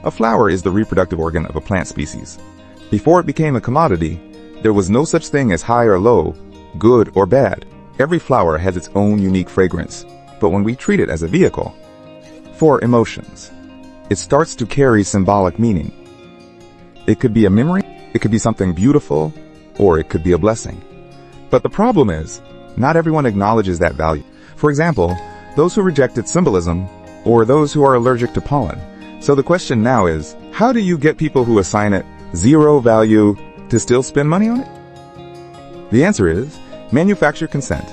A flower is the reproductive organ of a plant species. Before it became a commodity, there was no such thing as high or low, good or bad. Every flower has its own unique fragrance, but when we treat it as a vehicle for emotions, it starts to carry symbolic meaning. It could be a memory, it could be something beautiful, or it could be a blessing. But the problem is, not everyone acknowledges that value. For example, those who rejected symbolism, or those who are allergic to pollen. So the question now is, how do you get people who assign it zero value to still spend money on it? The answer is, manufacture consent.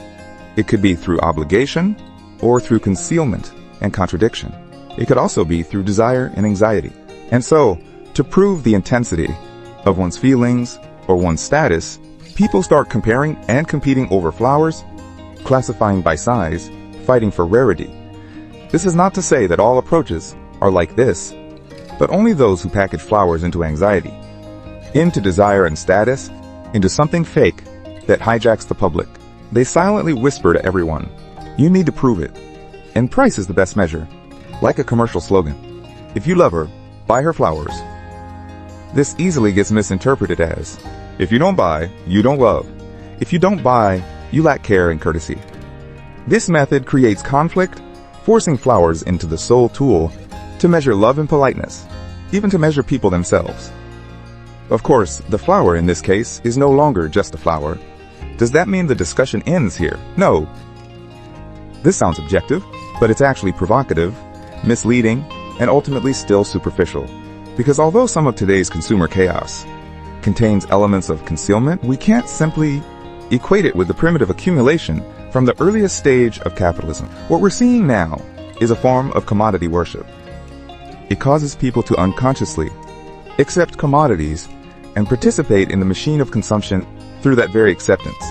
It could be through obligation, or through concealment and contradiction. It could also be through desire and anxiety. And so, to prove the intensity of one's feelings or one's status, people start comparing and competing over flowers, classifying by size, fighting for rarity. This is not to say that all approaches are like this, but only those who package flowers into anxiety, into desire and status, into something fake that hijacks the public. They silently whisper to everyone, you need to prove it. And price is the best measure. Like a commercial slogan, if you love her, buy her flowers. This easily gets misinterpreted as, if you don't buy, you don't love. If you don't buy, you lack care and courtesy. This method creates conflict, forcing flowers into the sole tool to measure love and politeness, even to measure people themselves. Of course, the flower in this case is no longer just a flower. Does that mean the discussion ends here? No. This sounds objective, but it's actually provocative, misleading, and ultimately still superficial. Because although some of today's consumer chaos contains elements of concealment, we can't simply equate it with the primitive accumulation from the earliest stage of capitalism. What we're seeing now is a form of commodity worship. It causes people to unconsciously accept commodities and participate in the machine of consumption through that very acceptance.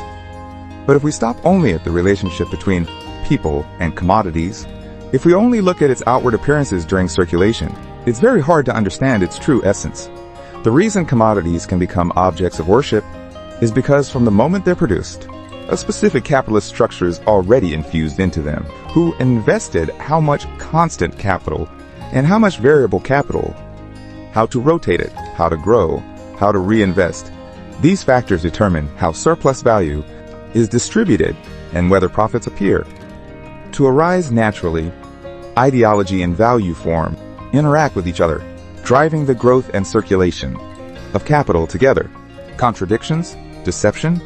But if we stop only at the relationship between people and commodities, if we only look at its outward appearances during circulation, it's very hard to understand its true essence. The reason commodities can become objects of worship is because from the moment they're produced, a specific capitalist structure is already infused into them, who invested how much constant capital and how much variable capital, how to rotate it, how to grow, how to reinvest. These factors determine how surplus value is distributed and whether profits appear. To arise naturally, ideology and value form interact with each other, driving the growth and circulation of capital together. Contradictions, deception,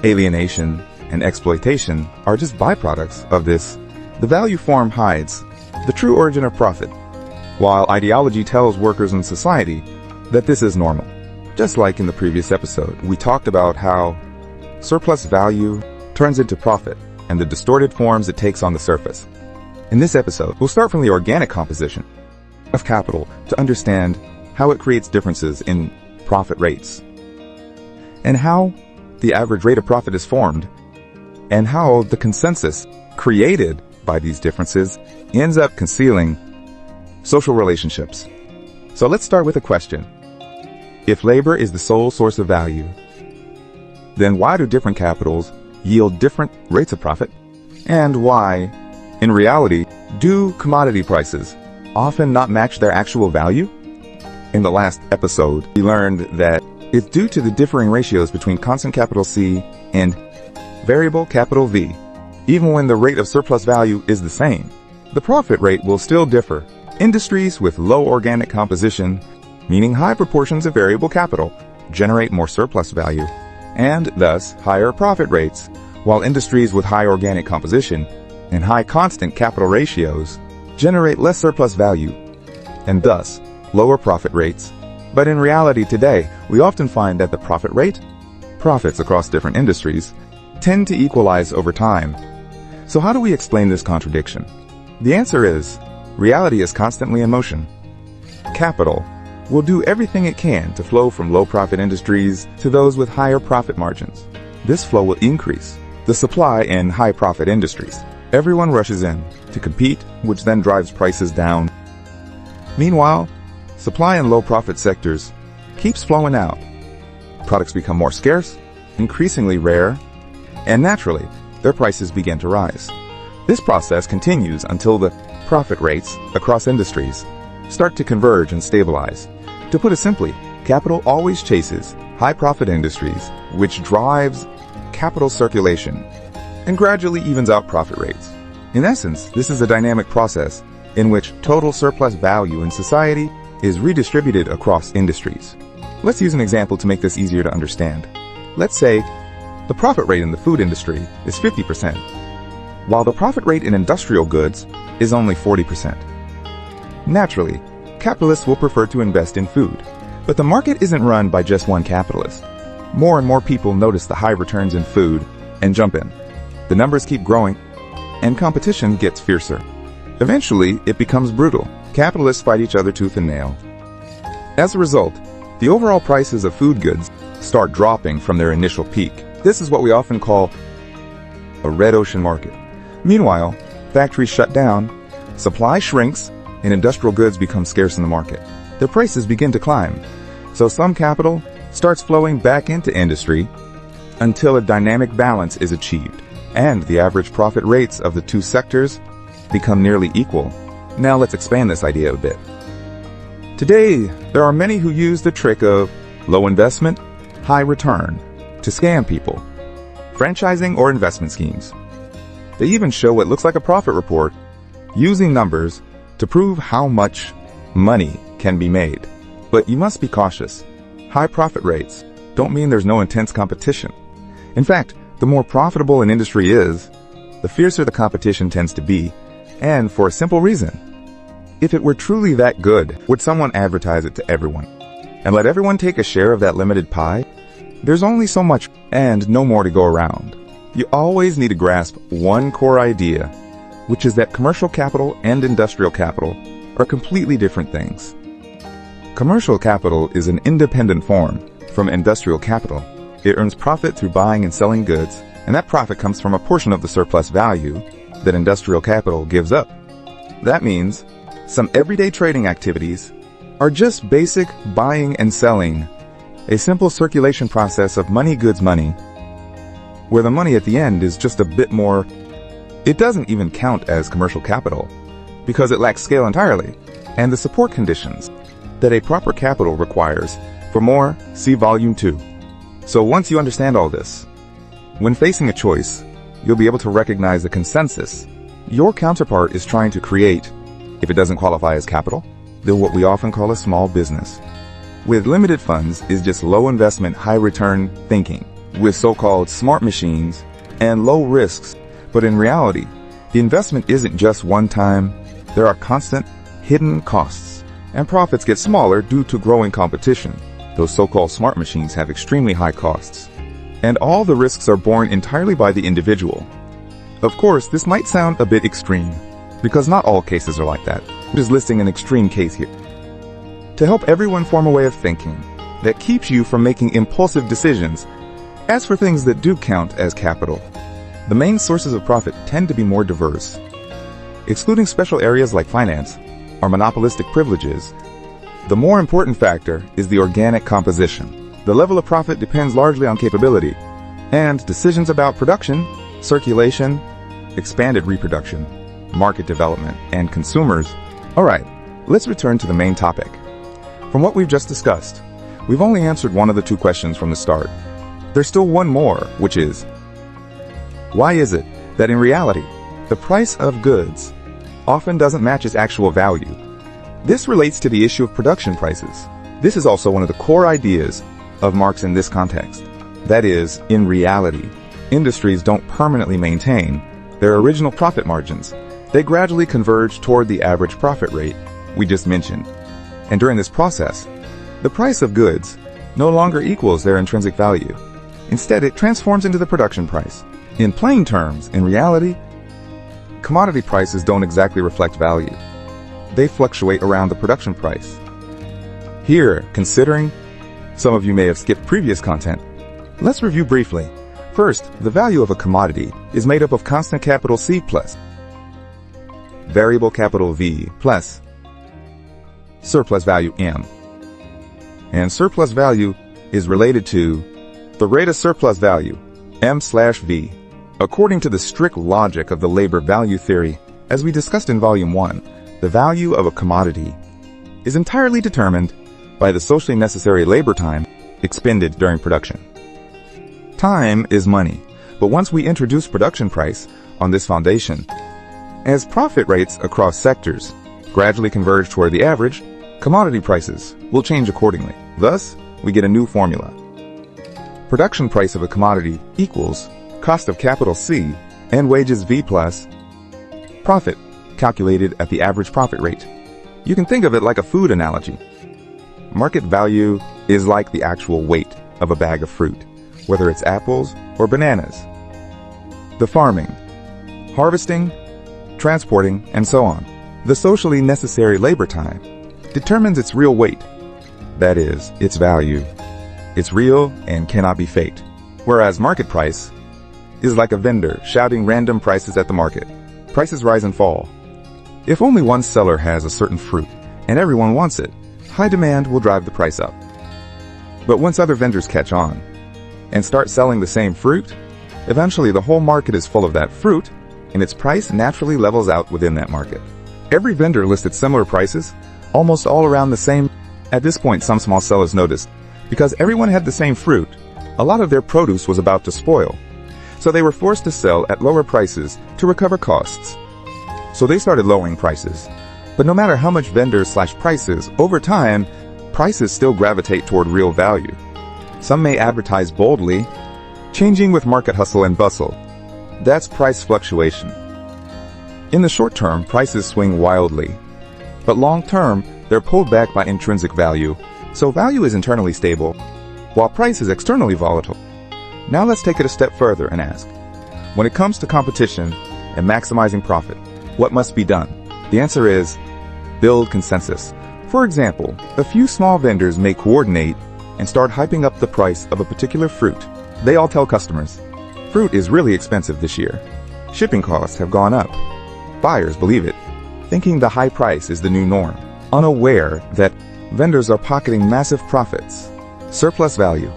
alienation, and exploitation are just byproducts of this. The value form hides the true origin of profit, while ideology tells workers in society that this is normal. Just like in the previous episode, we talked about how surplus value turns into profit and the distorted forms it takes on the surface. In this episode, we'll start from the organic composition of capital to understand how it creates differences in profit rates, and how the average rate of profit is formed, and how the consensus created by these differences ends up concealing social relationships. So let's start with a question. If labor is the sole source of value, then why do different capitals yield different rates of profit? And why, in reality, do commodity prices often not match their actual value? In the last episode, we learned that it's due to the differing ratios between constant capital C and variable capital V. Even when the rate of surplus value is the same, the profit rate will still differ. Industries with low organic composition, meaning high proportions of variable capital, generate more surplus value, and thus higher profit rates, while industries with high organic composition and high constant capital ratios generate less surplus value, and thus lower profit rates. But in reality today, we often find that the profit rate, profits across different industries, tend to equalize over time. So how do we explain this contradiction? The answer is, reality is constantly in motion. Capital will do everything it can to flow from low-profit industries to those with higher profit margins. This flow will increase the supply in high-profit industries. Everyone rushes in to compete, which then drives prices down. Meanwhile, supply in low-profit sectors keeps flowing out. Products become more scarce, increasingly rare, and naturally, their prices begin to rise. This process continues until the profit rates across industries start to converge and stabilize. To put it simply, capital always chases high-profit industries, which drives capital circulation and gradually evens out profit rates. In essence, this is a dynamic process in which total surplus value in society is redistributed across industries. Let's use an example to make this easier to understand. Let's say the profit rate in the food industry is 50%, while the profit rate in industrial goods is only 40%. Naturally, capitalists will prefer to invest in food, but the market isn't run by just one capitalist. More and more people notice the high returns in food and jump in. The numbers keep growing, and competition gets fiercer. Eventually, it becomes brutal. Capitalists fight each other tooth and nail. As a result, the overall prices of food goods start dropping from their initial peak. This is what we often call a red ocean market. Meanwhile, factories shut down, supply shrinks, and industrial goods become scarce in the market. Their prices begin to climb. So some capital starts flowing back into industry until a dynamic balance is achieved, and the average profit rates of the two sectors become nearly equal. Now let's expand this idea a bit. Today, there are many who use the trick of low investment, high return to scam people, franchising or investment schemes. They even show what looks like a profit report using numbers to prove how much money can be made. But you must be cautious. High profit rates don't mean there's no intense competition. In fact, the more profitable an industry is, the fiercer the competition tends to be, and for a simple reason. If it were truly that good, would someone advertise it to everyone and let everyone take a share of that limited pie? There's only so much and no more to go around. You always need to grasp one core idea, which is that commercial capital and industrial capital are completely different things. Commercial capital is an independent form from industrial capital. It earns profit through buying and selling goods, and that profit comes from a portion of the surplus value that industrial capital gives up. That means some everyday trading activities are just basic buying and selling, a simple circulation process of money goods money, where the money at the end is just a bit more. It doesn't even count as commercial capital because it lacks scale entirely and the support conditions that a proper capital requires. For more, see Volume 2. So once you understand all this, when facing a choice, you'll be able to recognize the consensus your counterpart is trying to create. If it doesn't qualify as capital, then what we often call a small business with limited funds is just low investment, high return thinking with so-called smart machines and low risks. But in reality, the investment isn't just one time. There are constant hidden costs, and profits get smaller due to growing competition. Those so-called smart machines have extremely high costs, and all the risks are borne entirely by the individual. Of course, this might sound a bit extreme, because not all cases are like that. I'm just listing an extreme case here to help everyone form a way of thinking that keeps you from making impulsive decisions. As for things that do count as capital, the main sources of profit tend to be more diverse. Excluding special areas like finance or monopolistic privileges, the more important factor is the organic composition. The level of profit depends largely on capability, and decisions about production, circulation, expanded reproduction, market development, and consumers. Alright, let's return to the main topic. From what we've just discussed, we've only answered one of the two questions from the start. There's still one more, which is, why is it that in reality, the price of goods often doesn't match its actual value? This relates to the issue of production prices. This is also one of the core ideas of Marx in this context. That is, in reality, industries don't permanently maintain their original profit margins. They gradually converge toward the average profit rate we just mentioned. And during this process, the price of goods no longer equals their intrinsic value. Instead, it transforms into the production price. In plain terms, in reality, commodity prices don't exactly reflect value. They fluctuate around the production price. Here, considering some of you may have skipped previous content, let's review briefly. First, the value of a commodity is made up of constant capital C plus variable capital V plus surplus value M. And surplus value is related to the rate of surplus value, M/V. According to the strict logic of the labor value theory, as we discussed in Volume 1, the value of a commodity is entirely determined by the socially necessary labor time expended during production. Time is money, but once we introduce production price on this foundation, as profit rates across sectors gradually converge toward the average, commodity prices will change accordingly. Thus, we get a new formula. Production price of a commodity equals cost of capital C and wages V plus profit, calculated at the average profit rate. You can think of it like a food analogy. Market value is like the actual weight of a bag of fruit, whether it's apples or bananas. The farming, harvesting, transporting, and so on. The socially necessary labor time determines its real weight. That is, its value. It's real and cannot be faked. Whereas market price is like a vendor shouting random prices at the market. Prices rise and fall. If only one seller has a certain fruit and everyone wants it, high demand will drive the price up. But once other vendors catch on and start selling the same fruit, eventually the whole market is full of that fruit and its price naturally levels out within that market. Every vendor listed similar prices, almost all around the same. At this point, some small sellers noticed, because everyone had the same fruit, a lot of their produce was about to spoil. So they were forced to sell at lower prices to recover costs. So they started lowering prices. But no matter how much vendors/prices, over time, prices still gravitate toward real value. Some may advertise boldly, changing with market hustle and bustle. That's price fluctuation. In the short term, prices swing wildly. But long term, they're pulled back by intrinsic value, so value is internally stable, while price is externally volatile. Now let's take it a step further and ask, when it comes to competition and maximizing profit, what must be done? The answer is, build consensus. For example, a few small vendors may coordinate and start hyping up the price of a particular fruit. They all tell customers, fruit is really expensive this year. Shipping costs have gone up. Buyers believe it, thinking the high price is the new norm, unaware that vendors are pocketing massive profits, surplus value.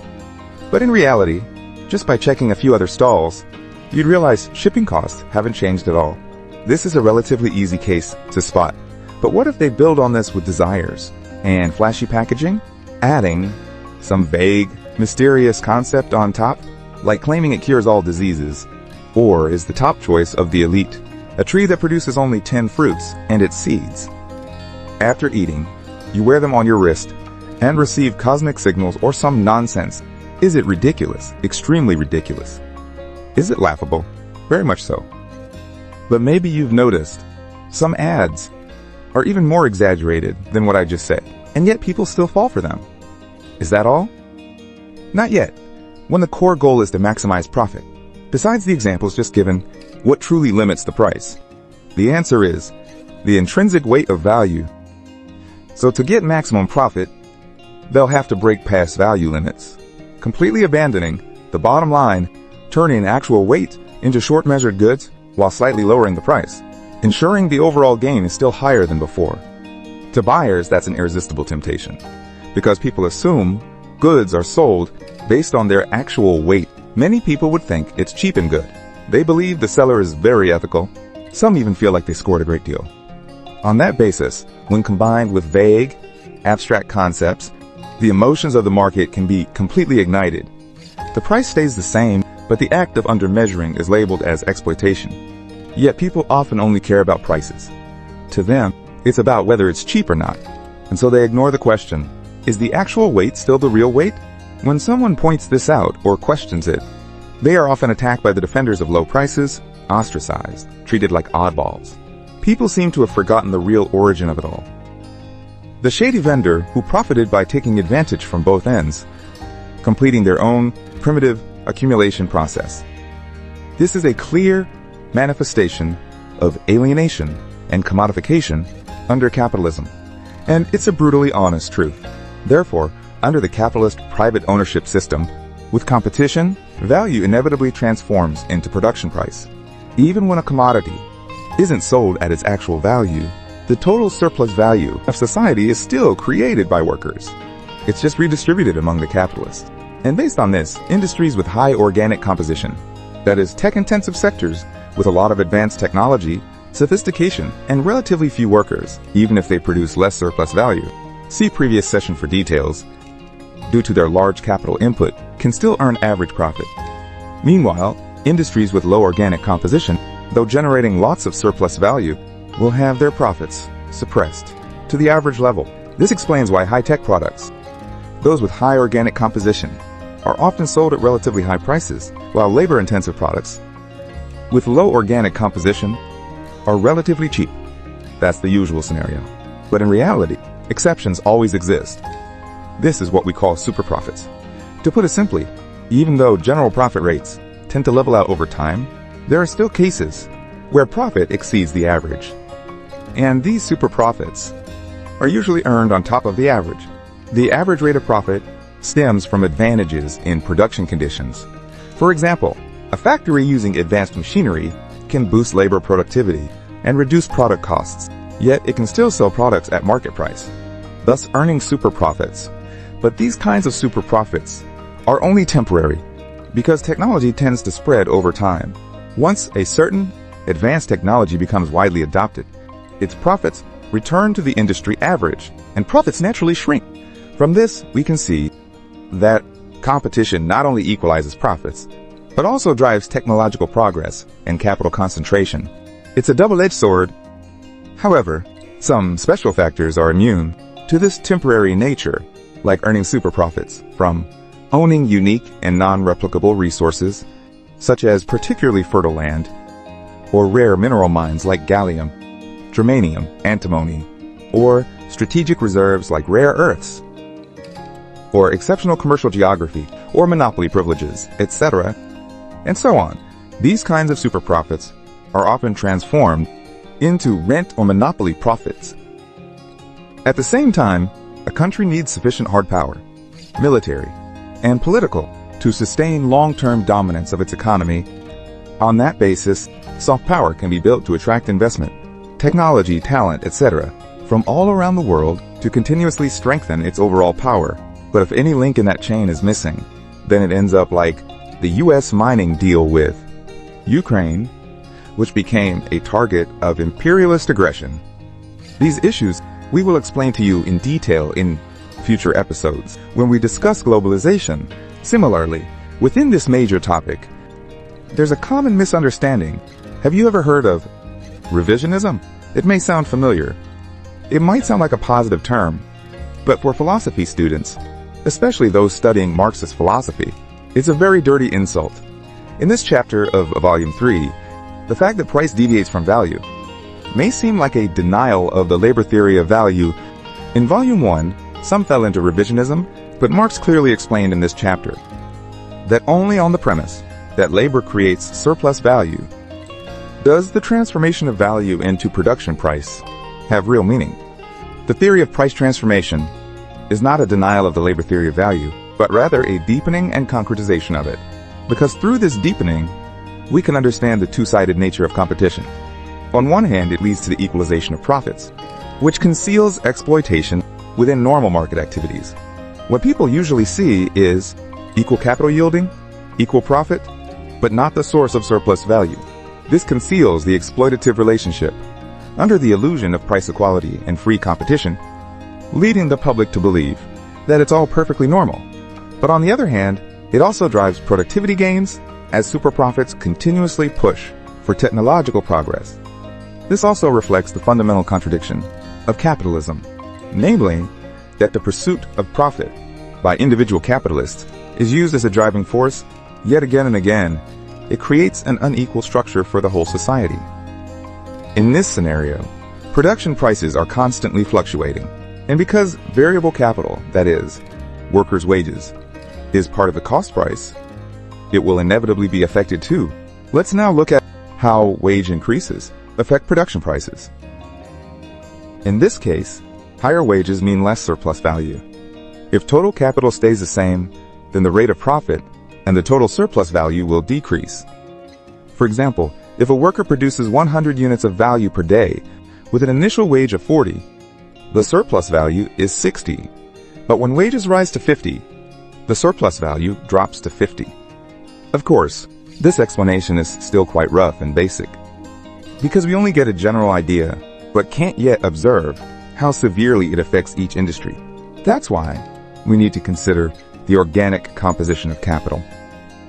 But in reality, just by checking a few other stalls, you'd realize shipping costs haven't changed at all. This is a relatively easy case to spot. But what if they build on this with desires and flashy packaging, adding some vague, mysterious concept on top, like claiming it cures all diseases, or is the top choice of the elite, a tree that produces only 10 fruits and its seeds. After eating, you wear them on your wrist and receive cosmic signals or some nonsense. Is it ridiculous? Extremely ridiculous. Is it laughable? Very much so. But maybe you've noticed some ads are even more exaggerated than what I just said, and yet people still fall for them. Is that all? Not yet. When the core goal is to maximize profit, besides the examples just given, what truly limits the price? The answer is the intrinsic weight of value. So to get maximum profit, they'll have to break past value limits, completely abandoning the bottom line, turning actual weight into short measured goods while slightly lowering the price, ensuring the overall gain is still higher than before. To buyers, that's an irresistible temptation, because people assume goods are sold based on their actual weight. Many people would think it's cheap and good. They believe the seller is very ethical. Some even feel like they scored a great deal. On that basis, when combined with vague, abstract concepts, the emotions of the market can be completely ignited. The price stays the same, but the act of undermeasuring is labeled as exploitation. Yet people often only care about prices. To them, it's about whether it's cheap or not. And so they ignore the question, is the actual weight still the real weight? When someone points this out or questions it, they are often attacked by the defenders of low prices, ostracized, treated like oddballs. People seem to have forgotten the real origin of it all. The shady vendor who profited by taking advantage from both ends, completing their own primitive accumulation process. This is a clear manifestation of alienation and commodification under capitalism, and it's a brutally honest truth. Therefore, under the capitalist private ownership system, with competition, value inevitably transforms into production price. Even when a commodity isn't sold at its actual value, the total surplus value of society is still created by workers. It's just redistributed among the capitalists. And based on this, industries with high organic composition, that is, tech-intensive sectors with a lot of advanced technology, sophistication, and relatively few workers, even if they produce less surplus value. See previous session for details. Due to their large capital input, can still earn average profit. Meanwhile, industries with low organic composition, though generating lots of surplus value, will have their profits suppressed to the average level. This explains why high-tech products, those with high organic composition, are often sold at relatively high prices, while labor-intensive products with low organic composition are relatively cheap. That's the usual scenario. But in reality, exceptions always exist. This is what we call super profits. To put it simply, even though general profit rates tend to level out over time, there are still cases where profit exceeds the average. And these super profits are usually earned on top of the average. The average rate of profit stems from advantages in production conditions. For example, a factory using advanced machinery can boost labor productivity and reduce product costs, yet it can still sell products at market price, thus earning super profits. But these kinds of super profits are only temporary, because technology tends to spread over time. Once a certain advanced technology becomes widely adopted, its profits return to the industry average, and profits naturally shrink. From this, we can see that competition not only equalizes profits, but also drives technological progress and capital concentration. It's a double-edged sword. However, some special factors are immune to this temporary nature, like earning super profits from owning unique and non-replicable resources, such as particularly fertile land, or rare mineral mines like gallium, germanium, antimony, or strategic reserves like rare earths, or exceptional commercial geography, or monopoly privileges, etc., and so on. These kinds of super profits are often transformed into rent or monopoly profits. At the same time, a country needs sufficient hard power, military, and political to sustain long-term dominance of its economy. On that basis, soft power can be built to attract investment, technology, talent, etc., from all around the world to continuously strengthen its overall power. But if any link in that chain is missing, then it ends up like the U.S. mining deal with Ukraine, which became a target of imperialist aggression. These issues we will explain to you in detail in future episodes when we discuss globalization. Similarly, within this major topic, there's a common misunderstanding. Have you ever heard of revisionism? It may sound familiar. It might sound like a positive term, but for philosophy students, especially those studying Marxist philosophy, it's a very dirty insult. In this chapter of Volume 3, the fact that price deviates from value may seem like a denial of the labor theory of value. In Volume 1, some fell into revisionism, but Marx clearly explained in this chapter that only on the premise that labor creates surplus value does the transformation of value into production price have real meaning. The theory of price transformation is not a denial of the labor theory of value, but rather a deepening and concretization of it. Because through this deepening, we can understand the two-sided nature of competition. On one hand, it leads to the equalization of profits, which conceals exploitation within normal market activities. What people usually see is equal capital yielding, equal profit, but not the source of surplus value. This conceals the exploitative relationship under the illusion of price equality and free competition, leading the public to believe that it's all perfectly normal. But on the other hand, it also drives productivity gains as super profits continuously push for technological progress. This also reflects the fundamental contradiction of capitalism, namely that the pursuit of profit by individual capitalists is used as a driving force. Yet again and again, it creates an unequal structure for the whole society. In this scenario, production prices are constantly fluctuating, and because variable capital, that is, workers' wages, is part of the cost price, it will inevitably be affected too. Let's now look at how wage increases affect production prices. In this case, higher wages mean less surplus value. If total capital stays the same, then the rate of profit and the total surplus value will decrease. For example, if a worker produces 100 units of value per day with an initial wage of 40, the surplus value is 60. But when wages rise to 50, the surplus value drops to 50. Of course, this explanation is still quite rough and basic. because we only get a general idea, but can't yet observe how severely it affects each industry. That's why we need to consider the organic composition of capital.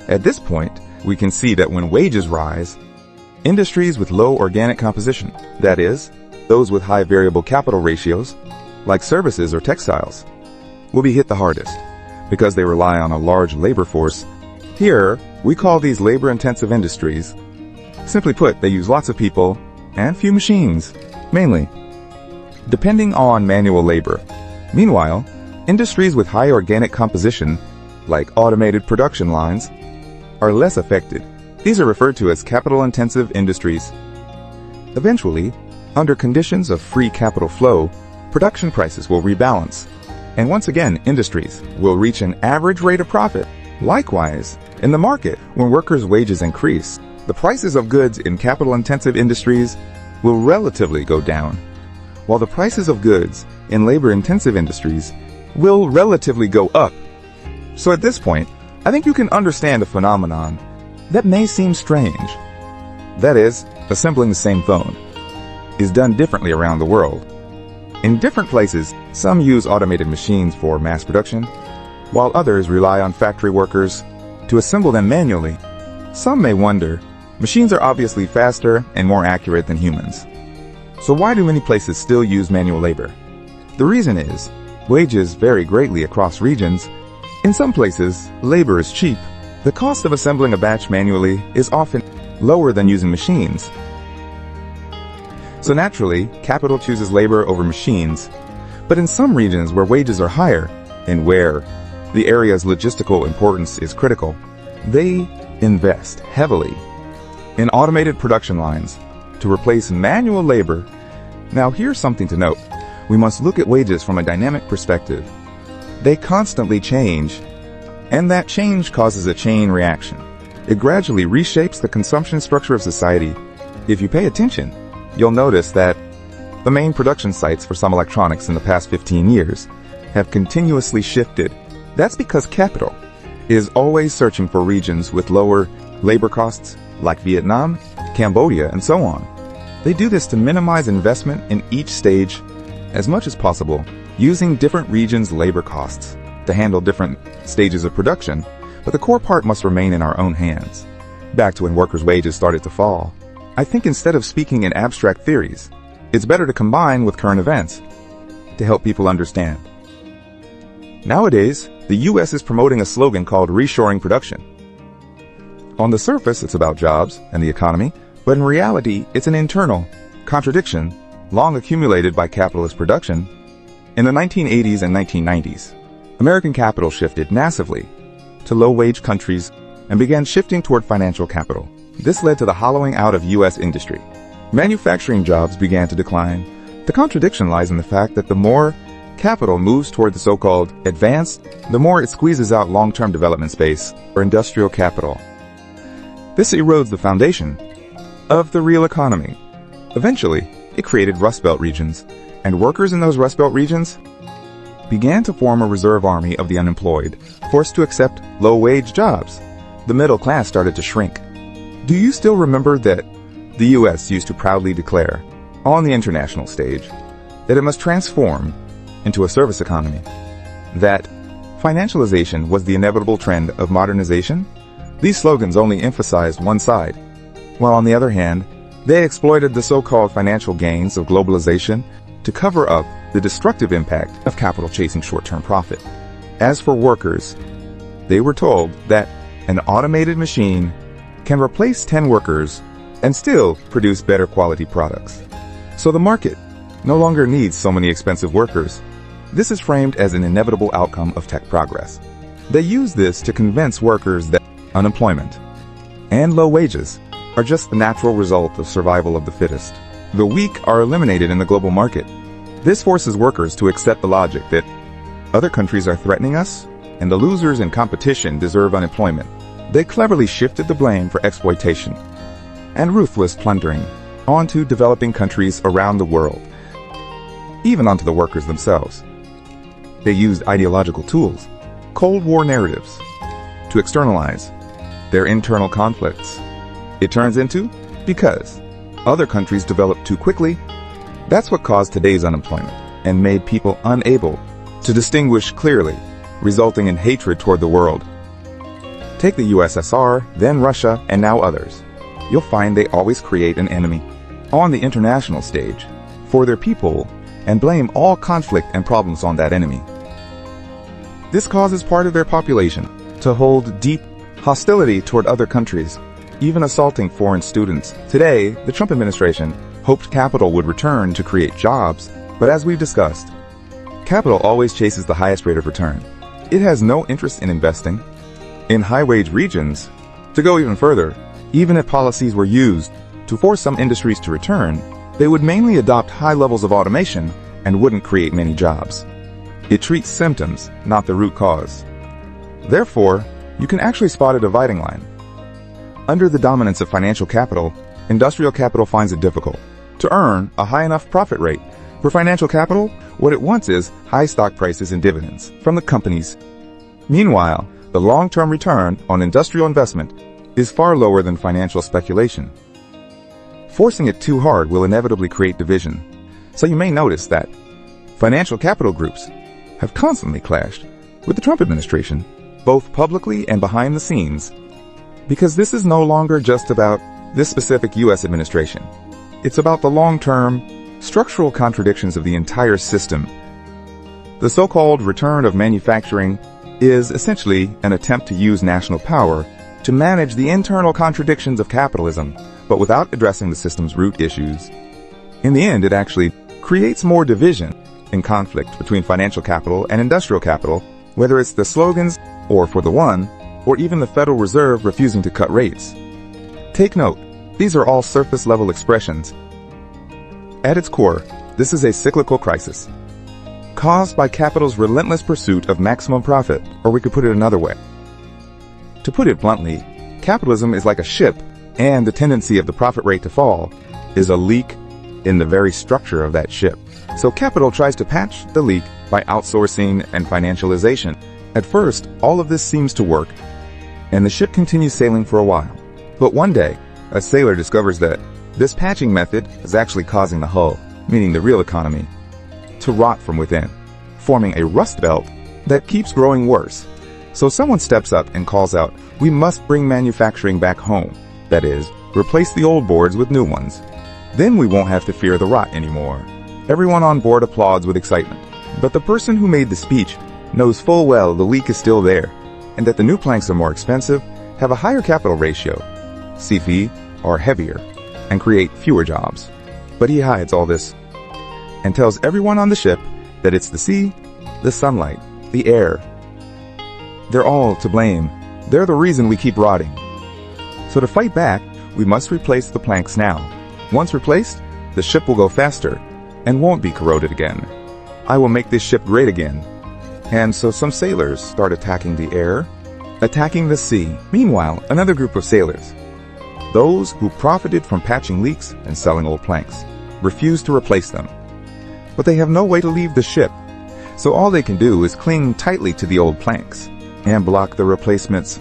At this point, we can see that when wages rise, industries with low organic composition, that is, those with high variable capital ratios, like services or textiles, will be hit the hardest because they rely on a large labor force. Here, we call these labor-intensive industries. Simply put, they use lots of people and few machines, mainly, depending on manual labor. Meanwhile, industries with high organic composition, like automated production lines, are less affected. These are referred to as capital-intensive industries. Eventually, under conditions of free capital flow, production prices will rebalance, and once again, industries will reach an average rate of profit. Likewise, in the market, when workers' wages increase, the prices of goods in capital-intensive industries will relatively go down, while the prices of goods in labor-intensive industries will relatively go up. So at this point, I think you can understand a phenomenon that may seem strange. That is, assembling the same phone is done differently around the world. In different places, some use automated machines for mass production, while others rely on factory workers to assemble them manually. Some may wonder, machines are obviously faster and more accurate than humans. So why do many places still use manual labor? The reason is, wages vary greatly across regions. In some places, labor is cheap. The cost of assembling a batch manually is often lower than using machines. So naturally, capital chooses labor over machines. But in some regions where wages are higher, and where the area's logistical importance is critical, they invest heavily in automated production lines to replace manual labor. Now here's something to note. We must look at wages from a dynamic perspective. They constantly change, and that change causes a chain reaction. It gradually reshapes the consumption structure of society. If you pay attention, you'll notice that the main production sites for some electronics in the past 15 years have continuously shifted. That's because capital is always searching for regions with lower labor costs, like Vietnam, Cambodia, and so on. They do this to minimize investment in each stage as much as possible, using different regions' labor costs to handle different stages of production, but the core part must remain in our own hands. Back to when workers' wages started to fall, I think instead of speaking in abstract theories, it's better to combine with current events to help people understand. Nowadays, the U.S. is promoting a slogan called reshoring production. On the surface, it's about jobs and the economy, but in reality, it's an internal contradiction long accumulated by capitalist production. In the 1980s and 1990s, American capital shifted massively to low-wage countries and began shifting toward financial capital. This led to the hollowing out of U.S. industry. Manufacturing jobs began to decline. The contradiction lies in the fact that the more capital moves toward the so-called advanced, the more it squeezes out long-term development space for industrial capital. This erodes the foundation of the real economy. Eventually, it created Rust Belt regions, and workers in those Rust Belt regions began to form a reserve army of the unemployed, forced to accept low-wage jobs. The middle class started to shrink. Do you still remember that the U.S. used to proudly declare, on the international stage, that it must transform into a service economy? That financialization was the inevitable trend of modernization? These slogans only emphasized one side, while on the other hand, they exploited the so-called financial gains of globalization to cover up the destructive impact of capital chasing short-term profit. As for workers, they were told that an automated machine can replace 10 workers and still produce better quality products. So the market no longer needs so many expensive workers. This is framed as an inevitable outcome of tech progress. They use this to convince workers that unemployment and low wages are just the natural result of survival of the fittest. The weak are eliminated in the global market. This forces workers to accept the logic that other countries are threatening us, and the losers in competition deserve unemployment. They cleverly shifted the blame for exploitation and ruthless plundering onto developing countries around the world, even onto the workers themselves. They used ideological tools, Cold War narratives, to externalize their internal conflicts. It turns into because Other countries developed too quickly. That's what caused today's unemployment and made people unable to distinguish clearly, resulting in hatred toward the world. Take the USSR, then Russia, and now others. You'll find they always create an enemy on the international stage for their people and blame all conflict and problems on that enemy. This causes part of their population to hold deep hostility toward other countries, even assaulting foreign students. Today, the Trump administration hoped capital would return to create jobs, but as we've discussed, capital always chases the highest rate of return. It has no interest in investing in high-wage regions. To go even further, even if policies were used to force some industries to return, they would mainly adopt high levels of automation and wouldn't create many jobs. It treats symptoms, not the root cause. Therefore, you can actually spot a dividing line. Under the dominance of financial capital, industrial capital finds it difficult to earn a high enough profit rate. For financial capital, what it wants is high stock prices and dividends from the companies. Meanwhile, the long-term return on industrial investment is far lower than financial speculation. Forcing it too hard will inevitably create division. So you may notice that financial capital groups have constantly clashed with the Trump administration, both publicly and behind the scenes, because this is no longer just about this specific U.S. administration. It's about the long-term, structural contradictions of the entire system. The so-called return of manufacturing is essentially an attempt to use national power to manage the internal contradictions of capitalism, but without addressing the system's root issues. In the end, it actually creates more division and conflict between financial capital and industrial capital, whether it's the slogans or for the one, or even the Federal Reserve refusing to cut rates. Take note, these are all surface-level expressions. At its core, this is a cyclical crisis, caused by capital's relentless pursuit of maximum profit, or we could put it another way. To put it bluntly, capitalism is like a ship, and the tendency of the profit rate to fall is a leak in the very structure of that ship. So capital tries to patch the leak by outsourcing and financialization. At first, all of this seems to work, and the ship continues sailing for a while. But one day, a sailor discovers that this patching method is actually causing the hull, meaning the real economy, to rot from within, forming a rust belt that keeps growing worse. So someone steps up and calls out, "We must bring manufacturing back home. That is, replace the old boards with new ones. Then we won't have to fear the rot anymore." Everyone on board applauds with excitement. But the person who made the speech knows full well the leak is still there, and that the new planks are more expensive, have a higher capital ratio, CFE, are heavier, and create fewer jobs. But he hides all this and tells everyone on the ship that it's the sea, the sunlight, the air. They're all to blame. They're the reason we keep rotting. So to fight back, we must replace the planks now. Once replaced, the ship will go faster and won't be corroded again. I will make this ship great again. And so some sailors start attacking the air, attacking the sea. Meanwhile, another group of sailors, those who profited from patching leaks and selling old planks, refuse to replace them. But they have no way to leave the ship, so all they can do is cling tightly to the old planks and block the replacements.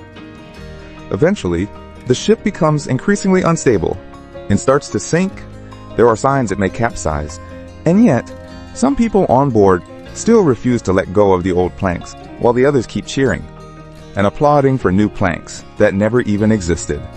Eventually, the ship becomes increasingly unstable and starts to sink. There are signs it may capsize, and yet, some people on board still refuse to let go of the old planks, while the others keep cheering and applauding for new planks that never even existed.